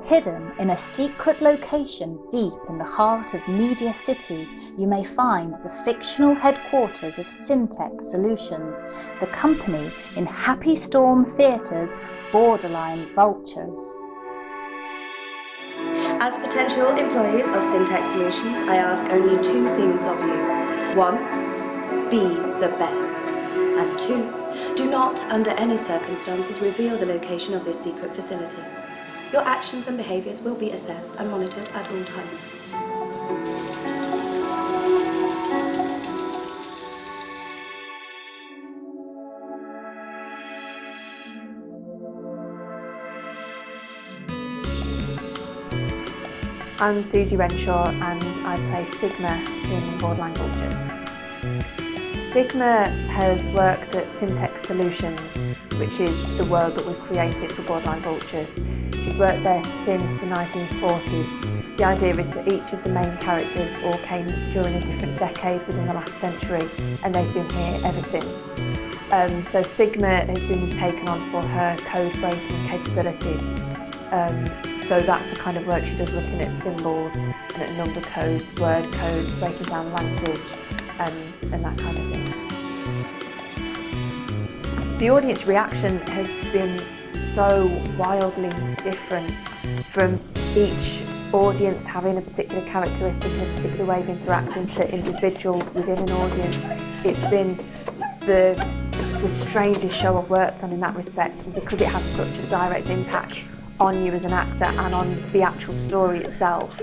Hidden in a secret location deep in the heart of Media City, you may find the fictional headquarters of Syntex Solutions, the company in HappyStorm Theatre's borderline Vultures. As potential employees of Syntex Solutions, I ask only two things of you. 1, be the best. And 2, do not, under any circumstances, reveal the location of this secret facility. Your actions and behaviours will be assessed and monitored at all times. I'm Susie Renshaw and I play Sigma in Borderline Vultures. Sigma has worked at Syntex Solutions, which is the world that we've created for Borderline Vultures. She's worked there since the 1940s. The idea is that each of the main characters all came during a different decade within the last century, and they've been here ever since. So Sigma has been taken on for her code-breaking capabilities. So that's the kind of work she does, looking at symbols and at number code, word code, breaking down language and that kind of thing. The audience reaction has been so wildly different, from each audience having a particular characteristic and a particular way of interacting to individuals within an audience. It's been the strangest show I've worked on in that respect, and because it has such a direct impact on you as an actor and on the actual story itself.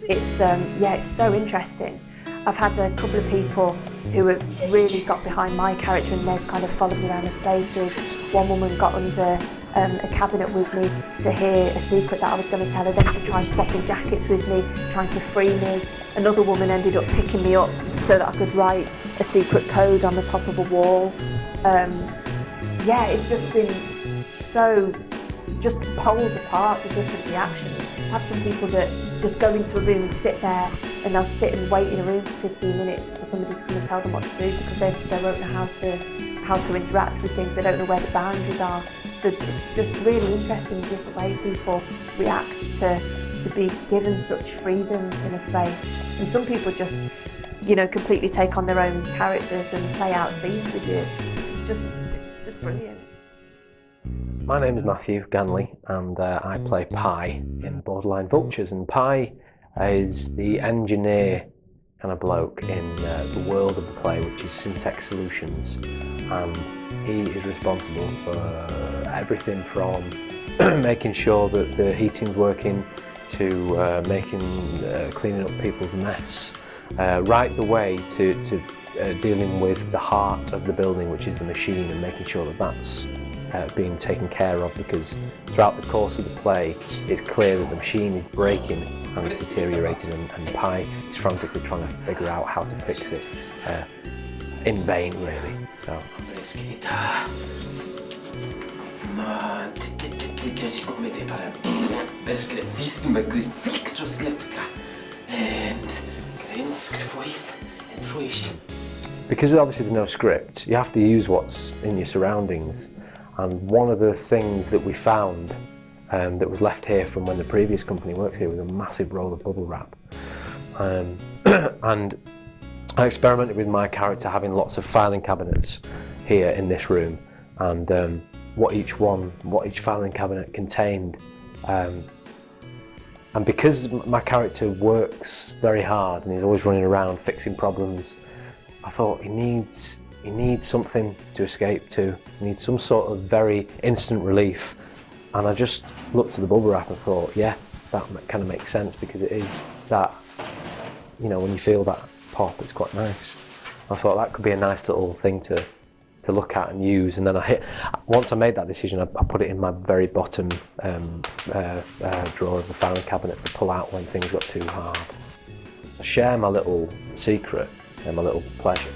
It's so interesting. I've had a couple of people who have really got behind my character and they've kind of followed me around the spaces. One woman got under a cabinet with me to hear a secret that I was going to tell her, then she tried swapping jackets with me, trying to free me. Another woman ended up picking me up so that I could write a secret code on the top of a wall. It's just been so just poles apart, the different reactions. I've had some people that just go into a room and sit there, and they'll sit and wait in a room for 15 minutes for somebody to come and tell them what to do, because they won't know how to interact with things, they don't know where the boundaries are. So just really interesting, different way people react to be given such freedom in a space. And some people just, completely take on their own characters and play out scenes with you. It's just brilliant. My name is Matthew Ganley and I play Pi in Borderline Vultures, and Pi is the engineer kind of bloke in the world of the play, which is Syntex Solutions, and he is responsible for everything from making sure that the heating's working to cleaning up people's mess, right the way to dealing with the heart of the building, which is the machine, and making sure that that's being taken care of, because throughout the course of the play it's clear that the machine is breaking and it's deteriorating, and Pi is frantically trying to figure out how to fix it, in vain really. So because obviously there's no script, you have to use what's in your surroundings. And one of the things that we found that was left here from when the previous company worked here was a massive roll of bubble wrap. And I experimented with my character having lots of filing cabinets here in this room, and what each filing cabinet contained. And because my character works very hard and he's always running around fixing problems, I thought he needs something to escape to. He needs some sort of very instant relief. And I just looked at the bubble wrap and thought, yeah, that kind of makes sense, because it is that, when you feel that pop, it's quite nice. I thought that could be a nice little thing to look at and use. And then once I made that decision, I put it in my very bottom drawer of the filing cabinet to pull out when things got too hard. I share my little secret and my little pleasure.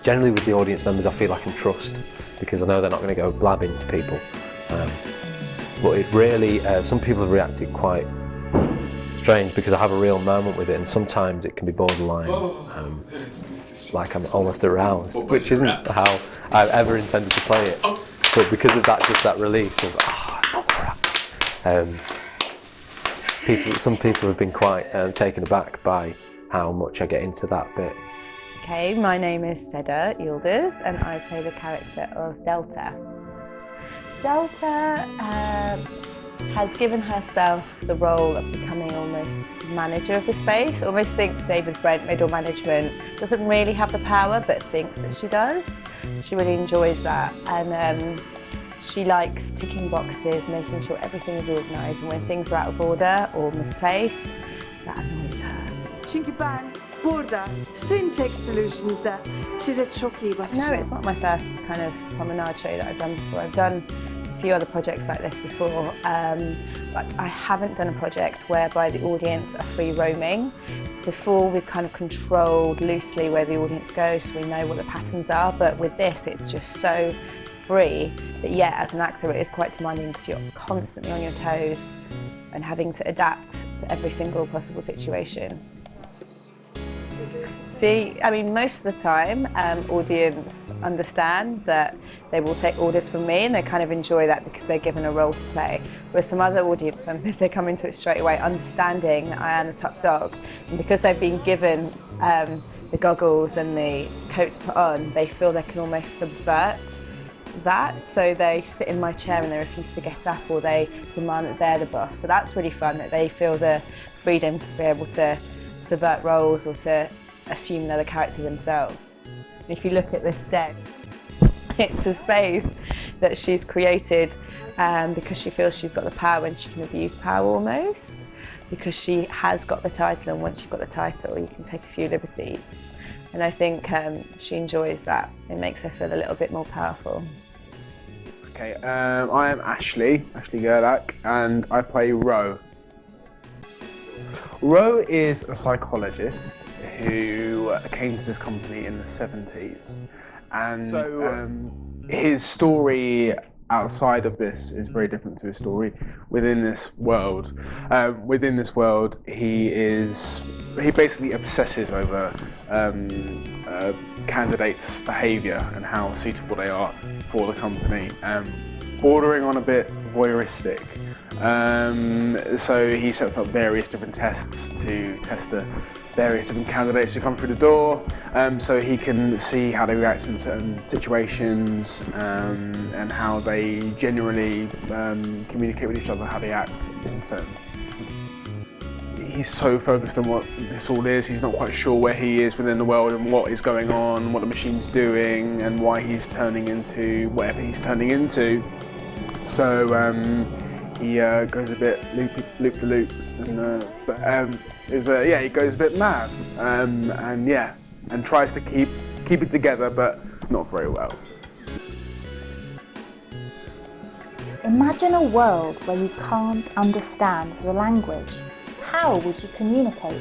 Generally with the audience members I feel I can trust, because I know they're not going to go blabbing to people. But it really, some people have reacted quite strange, because I have a real moment with it, and sometimes it can be borderline, like I'm almost aroused, which isn't how I've ever intended to play it. But because of that, just that release of, Some people have been quite taken aback by how much I get into that bit. Okay, my name is Seda Yildiz and I play the character of Delta. Delta has given herself the role of becoming almost manager of the space. Almost think David Brent, middle management, doesn't really have the power but thinks that she does. She really enjoys that, and she likes ticking boxes, making sure everything is organised, and when things are out of order or misplaced, that annoys her. Çünkü ben burada Syntax Solutions'da size çok iyi bakacağım. No, it's not my first kind of promenade show that I've done before. I've done a few other projects like this before, but I haven't done a project whereby the audience are free roaming. Before, we've kind of controlled loosely where the audience goes, so we know what the patterns are, but with this it's just so free that, yeah, as an actor it is quite demanding because you're constantly on your toes and having to adapt to every single possible situation. See, I mean, most of the time, audience understand that they will take orders from me and they kind of enjoy that because they're given a role to play. Whereas some other audience members, they come into it straight away understanding that I am the top dog. And because they've been given the goggles and the coat to put on, they feel they can almost subvert that. So they sit in my chair and they refuse to get up, or they demand that they're the boss. So that's really fun, that they feel the freedom to be able to subvert roles or to assume another character themselves. If you look at this deck, it's a space that she's created because she feels she's got the power and she can abuse power almost, because she has got the title, and once you've got the title you can take a few liberties, and I think she enjoys that. It makes her feel a little bit more powerful. Okay, I am Ashley Gerlach, and I play Ro. Ro is a psychologist who came to this company in the 70s, and his story outside of this is very different to his story within this world. He basically obsesses over candidates' behaviour and how suitable they are for the company, bordering on a bit voyeuristic. So he sets up various different tests to test the various different candidates who come through the door, so he can see how they react in certain situations, and how they generally communicate with each other, how they act in certain. He's so focused on what this all is, he's not quite sure where he is within the world and what is going on, what the machine's doing, and why he's turning into whatever he's turning into. So he goes a bit loop to loop, and he goes a bit mad, and tries to keep it together, but not very well. Imagine a world where you can't understand the language. How would you communicate?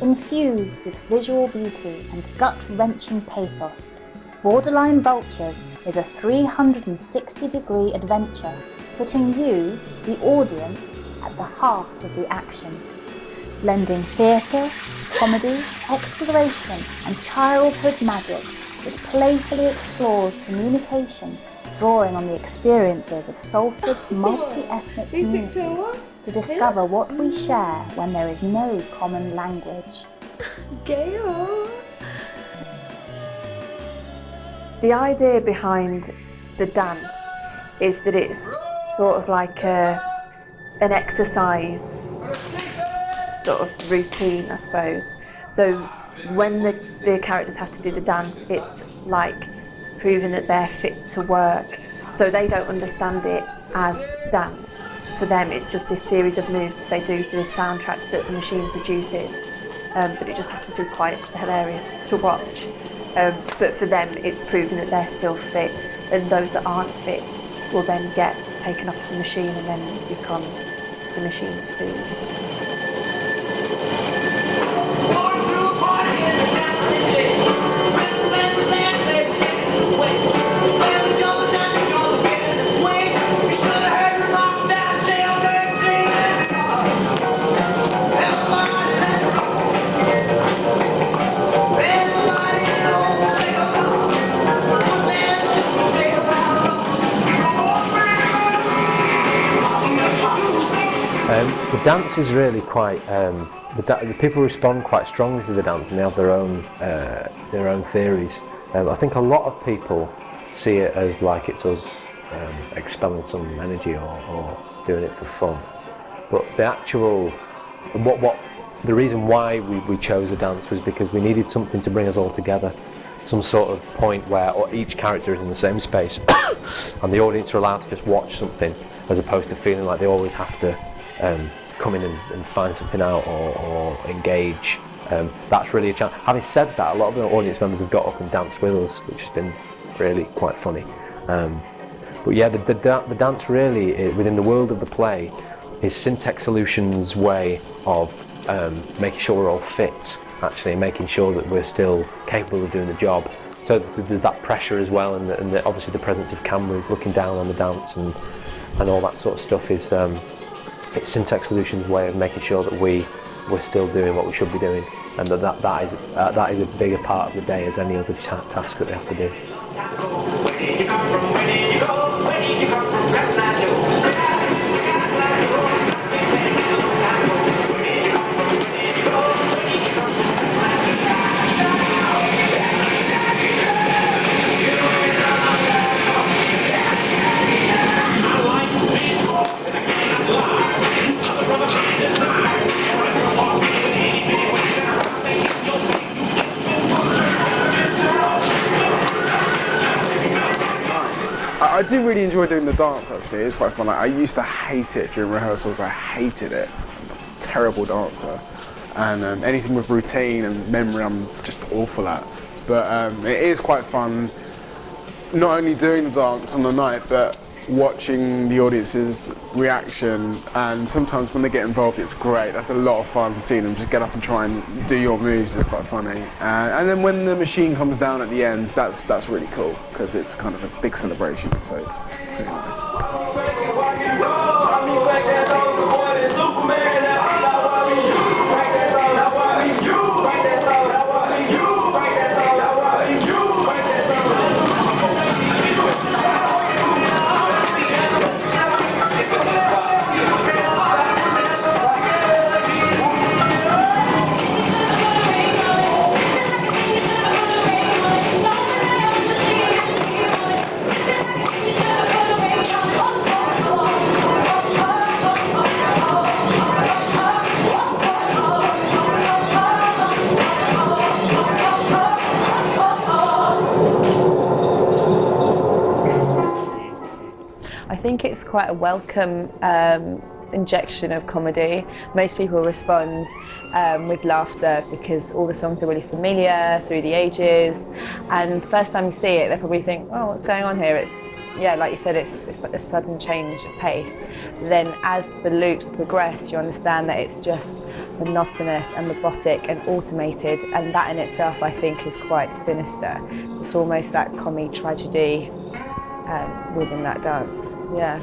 Infused with visual beauty and gut-wrenching pathos, Borderline Vultures is a 360-degree adventure, putting you, the audience, at the heart of the action. Blending theatre, comedy, exploration and childhood magic, it playfully explores communication, drawing on the experiences of Salford's multi-ethnic communities to discover what we share when there is no common language. The idea behind the dance is that it's sort of like an exercise sort of routine, I suppose. So when the characters have to do the dance, it's like proving that they're fit to work. So they don't understand it as dance. For them, it's just this series of moves that they do to the soundtrack that the machine produces. But it just happens to be quite hilarious to watch. But for them, it's proving that they're still fit, and those that aren't fit will then get taken off the machine and then become the machine's food. The dance is really quite. The people respond quite strongly to the dance, and they have their own theories. I think a lot of people see it as like it's us expelling some energy or doing it for fun. But the actual, the reason why we chose the dance was because we needed something to bring us all together. Some sort of point where each character is in the same space and the audience are allowed to just watch something, as opposed to feeling like they always have to come in and find something out or engage. That's really a challenge. Having said that, a lot of the audience members have got up and danced with us, which has been really quite funny. But yeah, the dance really, within the world of the play, is Syntex Solutions' way of making sure we're all fit, actually, making sure that we're still capable of doing the job. So there's that pressure as well, and obviously the presence of cameras looking down on the dance and all that sort of stuff is it's Syntex Solutions' way of making sure that we're still doing what we should be doing, and that is a bigger part of the day as any other task that they have to do. I do really enjoy doing the dance, actually. It's quite fun. Like, I used to hate it during rehearsals. I hated it. I'm a terrible dancer. And anything with routine and memory, I'm just awful at. But it is quite fun, not only doing the dance on the night, but watching the audience's reaction. And sometimes when they get involved, it's great. That's a lot of fun seeing them just get up and try and do your moves. It's quite funny. And then when the machine comes down at the end, that's really cool, because it's kind of a big celebration. So it's pretty nice. I think it's quite a welcome injection of comedy. Most people respond with laughter because all the songs are really familiar through the ages, and the first time you see it they probably think, oh, what's going on here? It's, yeah, like you said, it's a sudden change of pace. Then as the loops progress, you understand that it's just monotonous and robotic and automated, and that in itself I think is quite sinister. It's almost that comedy tragedy within that dance, yeah.